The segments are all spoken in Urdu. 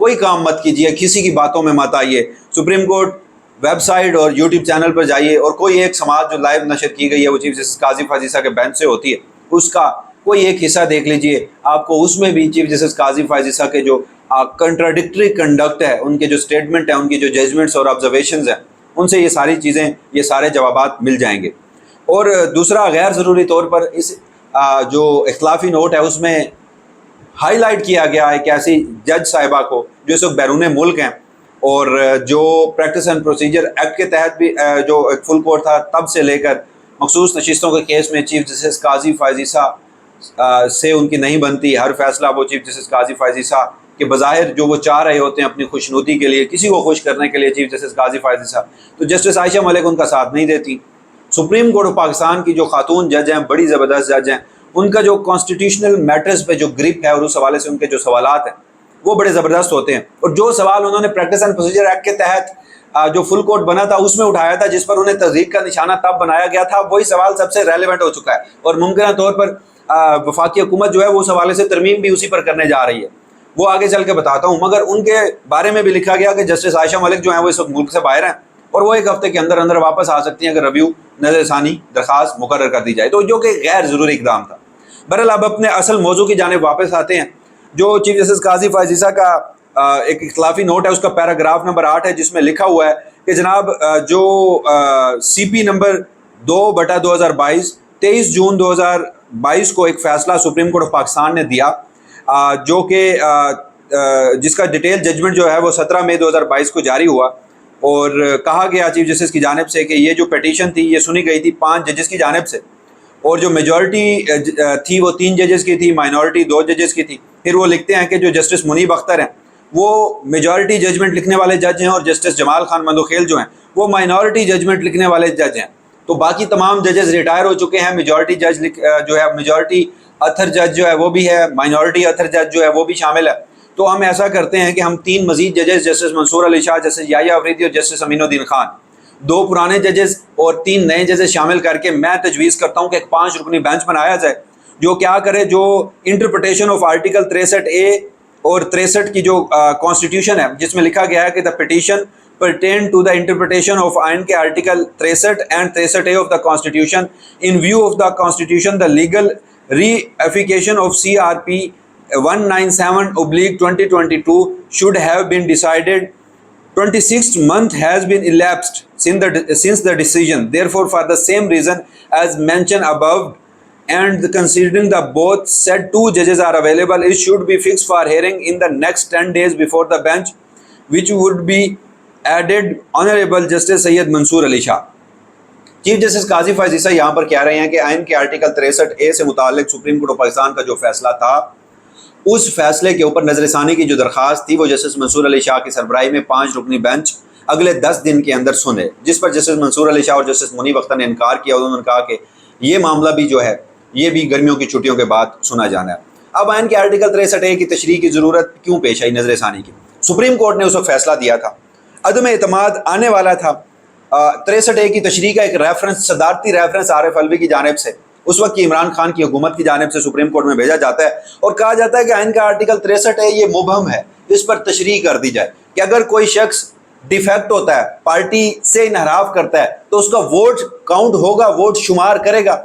کوئی کام مت کیجیے، کسی کی باتوں میں مت آئیے، سپریم کورٹ ویب سائٹ اور یوٹیوب چینل پر جائیے اور کوئی ایک سماعت جو لائیو نشر کی گئی ہے وہ چیف جسٹس قاضی فائز عیسیٰ کے بینچ سے ہوتی ہے، اس کا کوئی ایک حصہ دیکھ لیجئے، آپ کو اس میں بھی چیف جسٹس قاضی فائز عیسیٰ کے جو کنٹراڈکٹری کنڈکٹ ہے، ان کے جو سٹیٹمنٹ ہیں، ان کی جو ججمنٹس اور آبزرویشنز ہیں، ان سے یہ ساری چیزیں، یہ سارے جوابات مل جائیں گے۔ اور دوسرا، غیر ضروری طور پر اس جو اختلافی نوٹ ہے اس میں ہائی لائٹ کیا گیا ہے کہ ایسی جج صاحبہ کو جو اس وقت بیرون ملک ہیں اور جو پریکٹس اینڈ پروسیجر ایکٹ کے تحت بھی جو ایک فل کورٹ تھا تب سے لے کر مخصوص نشستوں کے کیس میں چیف جسٹس قاضی فائز عیسیٰ سے ان کی نہیں بنتی، ہر فیصلہ وہ چیف جسٹس قاضی فائز عیسیٰ کہ بظاہر جو وہ چاہ رہے ہوتے ہیں اپنی خوشنودی کے لیے، کسی کو خوش کرنے کے لیے، چیف جسٹس قاضی فائز عیسیٰ، تو جسٹس عائشہ ملک ان کا ساتھ نہیں دیتی۔ سپریم کورٹ آف پاکستان کی جو خاتون جج ہیں، بڑی زبردست جج ہیں، ان کا جو کانسٹیٹیوشنل میٹرز پہ جو گرپ ہے اور اس حوالے سے ان کے جو سوالات ہیں وہ بڑے زبردست ہوتے ہیں، اور جو سوال انہوں نے پریکٹس اینڈ پروسیجر ایکٹ کے تحت جو فل کورٹ بنا تھا اس میں اٹھایا تھا، جس پر انہیں تحقیق کا نشانہ تب بنایا گیا تھا، وہی سوال سب سے ریلیونٹ ہو چکا ہے، اور ممکنہ طور پر وفاقی حکومت جو ہے وہ اس حوالے سے ترمیم بھی اسی پر کرنے جا رہی ہے، وہ آگے چل کے بتاتا ہوں۔ مگر ان کے بارے میں بھی لکھا گیا کہ جسٹس عائشہ ملک جو ہیں وہ اس وقت ملک سے باہر ہیں اور وہ ایک ہفتے کے اندر اندر واپس آ سکتی ہیں اگر ریویو نظر ثانی درخواست مقرر کر دی جائے، تو جو کہ غیر ضروری اقدام تھا۔ بہرحال اب اپنے اصل موضوع کی جانب واپس آتے ہیں۔ جو چیف جسٹس قاضی فائز عیسیٰ کا ایک اختلافی نوٹ ہے، اس کا پیراگراف نمبر 8 ہے، جس میں لکھا ہوا ہے کہ جناب جو سی پی نمبر 2/2022 23 جون 2022 کو ایک فیصلہ سپریم کورٹ آف پاکستان نے دیا، جو کہ جس کا ڈیٹیل ججمنٹ جو ہے وہ 17 مئی 2022 کو جاری ہوا، اور کہا گیا چیف جسٹس کی جانب سے کہ یہ جو پیٹیشن تھی یہ سنی گئی تھی 5 ججز کی جانب سے، اور جو میجورٹی تھی وہ 3 ججز کی تھی، مائنورٹی 2 ججز کی تھی۔ پھر وہ لکھتے ہیں کہ جو جسٹس منیب اختر ہیں وہ میجورٹی ججمنٹ لکھنے والے جج ہیں، اور جسٹس جمال خان مندوخیل جو ہیں وہ مائنورٹی ججمنٹ لکھنے والے جج ہیں، تو باقی تمام ججز ریٹائر ہو چکے ہیں۔ میجورٹی جج جو ہے، میجورٹی اتھر جج جو ہے وہ بھی ہے، مائنورٹی اتھر جج جو ہے وہ بھی شامل ہے۔ تو ہم ایسا کرتے ہیں کہ ہم 3 مزید ججز، جسٹس منصور علی شاہ، جسٹس یحییٰ افریدی اور جسٹس امین الدین خان، 2 پرانے ججز اور 3 نئے ججز شامل کر کے میں تجویز کرتا ہوں کہ ایک 5 رکنی بینچ بنایا جائے، جو کیا کرے، جو انٹرپریٹیشن آف آرٹیکل 63A اور 63 کی جو کانسٹیٹیوشن ہے، جس میں لکھا گیا ہے کہ دا petition pertain to the interpretation of آئین کے article 63 and 63A of the constitution in view of the constitution the legal reification of CRP 197/2022 should have been decided 26th month has been elapsed since the decision. Therefore, for the same reason as mentioned above and considering the both said 2 judges are available, it should be fixed for hearing in the next 10 days before the bench, which would be added Honorable Justice Syed Mansoor Ali Shah. Chief justice قاضی فائز عیسیٰ یہاں پر کہہ رہے ہیں کہ آئین کے آرٹیکل 63A سے متعلق سپریم کورٹ آف پاکستان کا جو فیصلہ تھا، اس فیصلے کے اوپر نظر ثانی کی جو درخواست تھی وہ جسٹس منصور علی شاہ کی سربراہی میں 5 رکنی بینچ اگلے 10 دن کے اندر سنے، جس پر جسٹس منصور علی شاہ اور جسٹس منیب اختر نے انکار کیا، اور انہوں نے کہا کہ یہ معاملہ بھی جو ہے یہ بھی گرمیوں کی چھٹیوں کے بعد سنا جانا ہے۔ اب آئین کے آرٹیکل 63A کی تشریح کی ضرورت کیوں پیش آئی نظر ثانی کی؟ سپریم کورٹ نے اس وقت فیصلہ دیا تھا، عدم اعتماد آنے والا تھا، 63A کی تشریح کا ایک ریفرنس، صدارتی ریفرنس عارف الوی کی جانب سے اس وقت کی عمران خان کی حکومت کی جانب سے سپریم کورٹ میں بھیجا جاتا ہے، اور کہا جاتا ہے کہ آئین کا آرٹیکل 63A یہ مبہم ہے، اس پر تشریح کر دی جائے کہ اگر کوئی شخص ڈیفیکٹ ہوتا ہے، پارٹی سے انحراف کرتا ہے، تو اس کا ووٹ کاؤنٹ ہوگا، ووٹ شمار کرے گا۔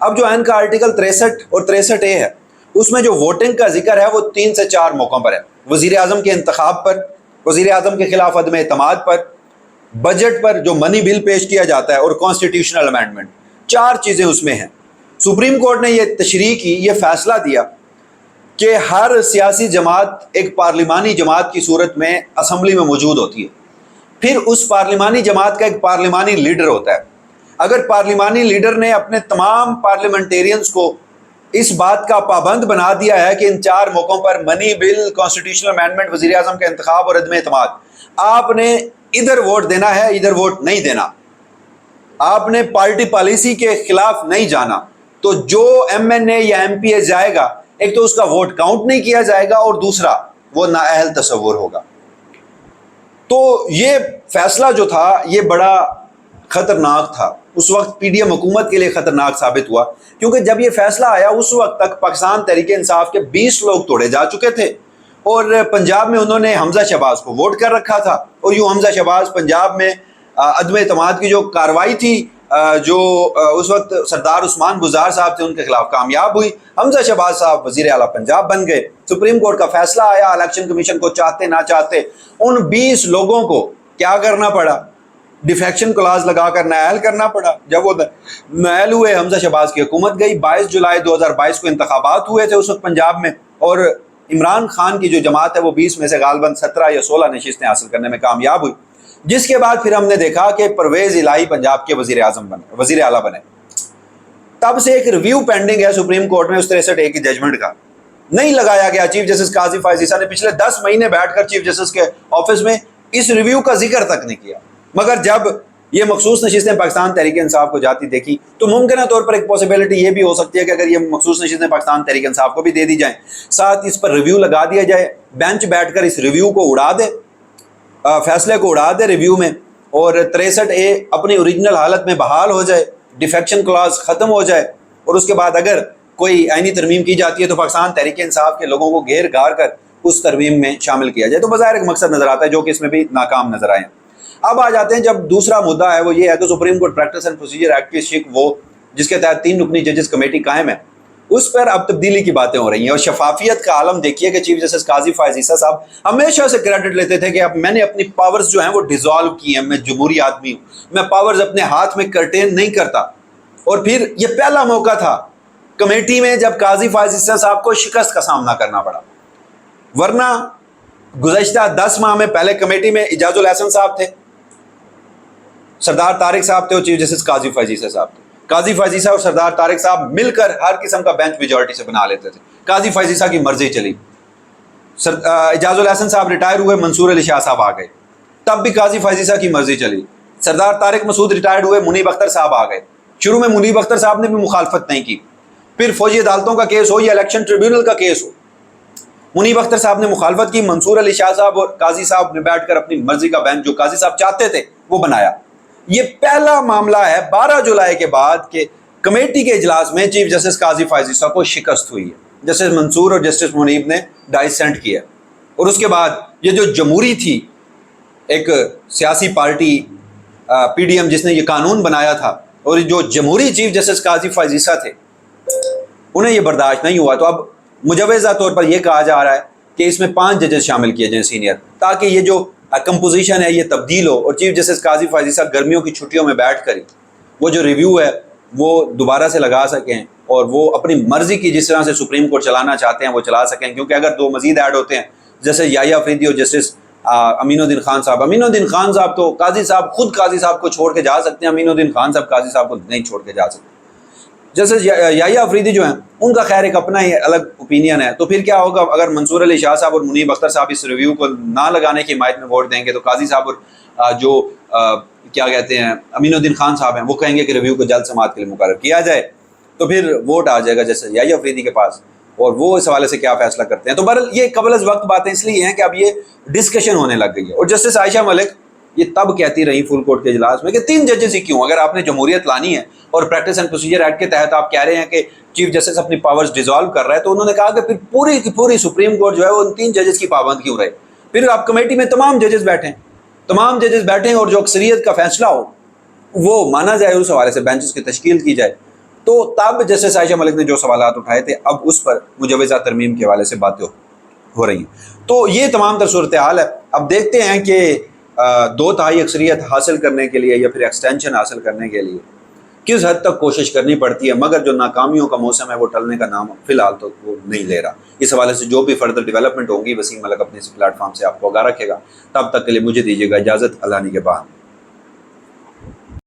اب جو آئین کا آرٹیکل 63 اور 63A ہے، اس میں جو ووٹنگ کا ذکر ہے وہ 3 سے 4 موقعوں پر ہے، وزیر اعظم کے انتخاب پر، وزیر اعظم کے خلاف عدم اعتماد پر، بجٹ پر جو منی بل پیش کیا جاتا ہے، اور کانسٹیٹیوشنل امینڈمنٹ، 4 چیزیں اس میں ہیں۔ سپریم کورٹ نے یہ تشریح کی، یہ فیصلہ دیا کہ ہر سیاسی جماعت ایک پارلیمانی جماعت کی صورت میں اسمبلی میں موجود ہوتی ہے، پھر اس پارلیمانی جماعت کا ایک پارلیمانی لیڈر ہوتا ہے۔ اگر پارلیمانی لیڈر نے اپنے تمام پارلیمنٹیرینز کو اس بات کا پابند بنا دیا ہے کہ ان 4 موقعوں پر منی بل، کانسٹیٹیوشنل امینڈمنٹ، وزیر اعظم کا انتخاب اور عدم اعتماد، آپ نے ادھر ووٹ دینا ہے، ادھر ووٹ نہیں دینا، آپ نے پارٹی پالیسی کے خلاف نہیں جانا، تو جو ایم این اے یا ایم پی اے جائے گا، ایک تو اس کا ووٹ کاؤنٹ نہیں کیا جائے گا، اور دوسرا وہ نااہل تصور ہوگا۔ تو یہ فیصلہ جو تھا یہ بڑا خطرناک تھا، اس وقت پی ڈی ایم حکومت کے لیے خطرناک ثابت ہوا، کیونکہ جب یہ فیصلہ آیا اس وقت تک پاکستان تحریک انصاف کے 20 لوگ توڑے جا چکے تھے، اور پنجاب میں انہوں نے حمزہ شہباز کو ووٹ کر رکھا تھا، اور یوں حمزہ شہباز پنجاب میں عدم اعتماد کی جو کارروائی تھی جو اس وقت سردار عثمان گزار صاحب تھے ان کے خلاف کامیاب ہوئی، حمزہ شہباز صاحب وزیر اعلیٰ پنجاب بن گئے، سپریم کورٹ کا فیصلہ آیا، الیکشن کمیشن کو چاہتے نہ چاہتے ان 20 لوگوں کو کیا کرنا پڑا، ڈیفیکشن کلاز لگا کر نائل کرنا پڑا۔ جب وہ نائل ہوئے، حمزہ شہباز کی حکومت گئی، 22 جولائی 2022 کو انتخابات ہوئے تھے اس وقت پنجاب میں، اور عمران خان کی جو جماعت ہے وہ 20 میں سے غالباً 17 یا 16 نشستیں حاصل کرنے میں کامیاب ہوئی، جس کے بعد پھر ہم نے دیکھا کہ پرویز الہی پنجاب کے وزیر اعلیٰ بنے۔ تب سے ایک ریویو پینڈنگ ہے سپریم کورٹ میں اس 63A کی ججمنٹ کا، نہیں لگایا گیا۔ چیف جسٹس قاضی فائز عیسیٰ نے پچھلے 10 مہینے بیٹھ کر چیف جسٹس کے آفس میں اس ریویو کا ذکر تک نہیں کیا، مگر جب یہ مخصوص نشستیں پاکستان تحریک انصاف کو جاتی دیکھی تو ممکنہ طور پر ایک پاسبلٹی یہ بھی ہو سکتی ہے کہ اگر یہ مخصوص نشستیں پاکستان تحریک انصاف کو بھی دے دی جائیں، ساتھ اس پر ریویو لگا دیا جائے، بینچ بیٹھ کر اس ریویو کو اڑا دے، فیصلے کو اڑا دے ریویو میں، اور 63A اپنی اوریجنل حالت میں بحال ہو جائے، ڈیفیکشن کلاز ختم ہو جائے، اور اس کے بعد اگر کوئی آئینی ترمیم کی جاتی ہے تو پاکستان تحریک انصاف کے لوگوں کو گھیر گھار کر اس ترمیم میں شامل کیا جائے، تو بظاہر ایک مقصد نظر آتا ہے جو کہ اس میں بھی ناکام نظر آئے ہیں۔ اب آ جاتے ہیں جب دوسرا مدعا ہے وہ یہ ہے کہ supreme court practice and procedure act کی شک وہ جس کے تحت 3 رکنی ججز کمیٹی قائم ہے، اس پر اب تبدیلی کی باتیں ہو رہی ہیں، اور شفافیت کا عالم دیکھیے کہ چیف جسٹس قاضی فائز عیسیٰ صاحب ہمیشہ سے کریڈٹ لیتے تھے کہ اب میں نے اپنی پاورز جو ہیں وہ ڈیزالو کی ہیں، میں جمہوری آدمی ہوں، میں پاورز اپنے ہاتھ میں کرٹین نہیں کرتا، اور پھر یہ پہلا موقع تھا کمیٹی میں جب قاضی فائز عیسیٰ صاحب کو شکست کا سامنا کرنا پڑا، ورنہ گزشتہ 10 ماہ میں پہلے کمیٹی میں اعجاز الاحسن صاحب تھے، سردار طارق صاحب تھے، اور چیف جسٹس قاضی فائز عیسیٰ صاحب تھے۔ قاضی فائز عیسیٰ اور سردار طارق صاحب مل کر ہر قسم کا بینچ میجورٹی سے بنا لیتے تھے، قاضی فائز عیسیٰ کی مرضی چلی، اعجاز الاحسن صاحب ریٹائر ہوئے، منصور علی شاہ صاحب آ گئے، تب بھی قاضی فائز عیسیٰ کی مرضی چلی، سردار طارق مسعود ریٹائرڈ ہوئے، منیب اختر صاحب آ گئے، شروع میں منیب اختر صاحب نے بھی مخالفت نہیں کی، پھر فوجی عدالتوں کا کیس ہو یا الیکشن ٹریبیونل کا کیس ہو، منیب اختر صاحب نے مخالفت کی، منصور علی شاہ صاحب اور قاضی صاحب نے بیٹھ کر اپنی مرضی کا بینچ جو قاضی صاحب چاہتے تھے وہ بنایا۔ یہ پہلا معاملہ ہے 12 جولائی کے بعد کہ کمیٹی کے اجلاس میں چیف جسٹس قاضی فائز عیسیٰ کو شکست ہوئی ہے، جسٹس منصور اور جسٹس منیب نے ڈائسینٹ کیا، اور اس کے بعد یہ جو جمہوری تھی ایک سیاسی پارٹی PDM جس نے یہ قانون بنایا تھا، اور جو جمہوری چیف جسٹس قاضی فائز عیسیٰ تھے انہیں یہ برداشت نہیں ہوا، تو اب مجوزہ طور پر یہ کہا جا رہا ہے کہ اس میں 5 ججز شامل کیے جائیں سینئر، تاکہ یہ جو کمپوزیشن ہے یہ تبدیل ہو، اور چیف جسٹس قاضی فائز عیسیٰ گرمیوں کی چھٹیوں میں بیٹھ کر وہ جو ریویو ہے وہ دوبارہ سے لگا سکیں، اور وہ اپنی مرضی کی جس طرح سے سپریم کورٹ چلانا چاہتے ہیں وہ چلا سکیں، کیونکہ اگر 2 مزید ایڈ ہوتے ہیں جیسے یحییٰ افریدی اور جسٹس امین الدین خان صاحب، امین الدین خان صاحب تو قاضی صاحب خود قاضی صاحب کو چھوڑ کے جا سکتے ہیں، امین الدین خان صاحب قاضی صاحب کو نہیں چھوڑ کے جا سکتے، جیسے یحییٰ افریدی جو ہیں ان کا خیر ایک اپنا ہی الگ اوپینین ہے، تو پھر کیا ہوگا اگر منصور علی شاہ صاحب اور منیب اختر صاحب اس ریویو کو نہ لگانے کی حمایت میں ووٹ دیں گے، تو قاضی صاحب اور جو کیا کہتے ہیں امین الدین خان صاحب ہیں وہ کہیں گے کہ ریویو کو جلد سماعت کے لیے مقرر کیا جائے، تو پھر ووٹ آ جائے گا جیسے یحییٰ افریدی کے پاس، اور وہ اس حوالے سے کیا فیصلہ کرتے ہیں۔ تو بہرحال یہ قبل از وقت باتیں اس لیے ہیں کہ اب یہ ڈسکشن ہونے لگ گئی ہے، اور جسٹس عائشہ ملک یہ تب کہتی رہی فل کورٹ کے اجلاس میں کہ 3 ججز ہی کیوں، اگر آپ نے جمہوریت لانی ہے اور پریکٹس اینڈ پروسیجر ایکٹ کے تحت آپ کہہ رہے ہیں کہ چیف جسٹس اپنی پاورز ڈیزالو کر رہا ہے، تو انہوں نے کہا کہ پھر پوری کی پوری سپریم کورٹ جو ہے وہ ان 3 ججز کی پابند کیوں رہے، پھر آپ کمیٹی میں تمام ججز بیٹھیں اور جو اکثریت کا فیصلہ ہو وہ مانا جائے، اس حوالے سے بینچز کی تشکیل کی جائے۔ تو تب جسٹس عائشہ ملک نے جو سوالات اٹھائے تھے اب اس پر مجوزہ ترمیم کے حوالے سے باتیں ہو رہی ہیں، تو یہ تمام تر صورتحال ہے۔ اب دیکھتے ہیں کہ 2/3 اکثریت حاصل کرنے کے لیے یا پھر ایکسٹینشن حاصل کرنے کے لیے کس حد تک کوشش کرنی پڑتی ہے، مگر جو ناکامیوں کا موسم ہے وہ ٹلنے کا نام فی الحال تو وہ نہیں لے رہا۔ اس حوالے سے جو بھی فردر ڈیولپمنٹ ہوں گی وسیم ملک اپنے اس پلیٹ فارم سے آپ کو آگاہ رکھے گا۔ تب تک کے لیے مجھے دیجیے گا اجازت، اللہ نے کے بعد۔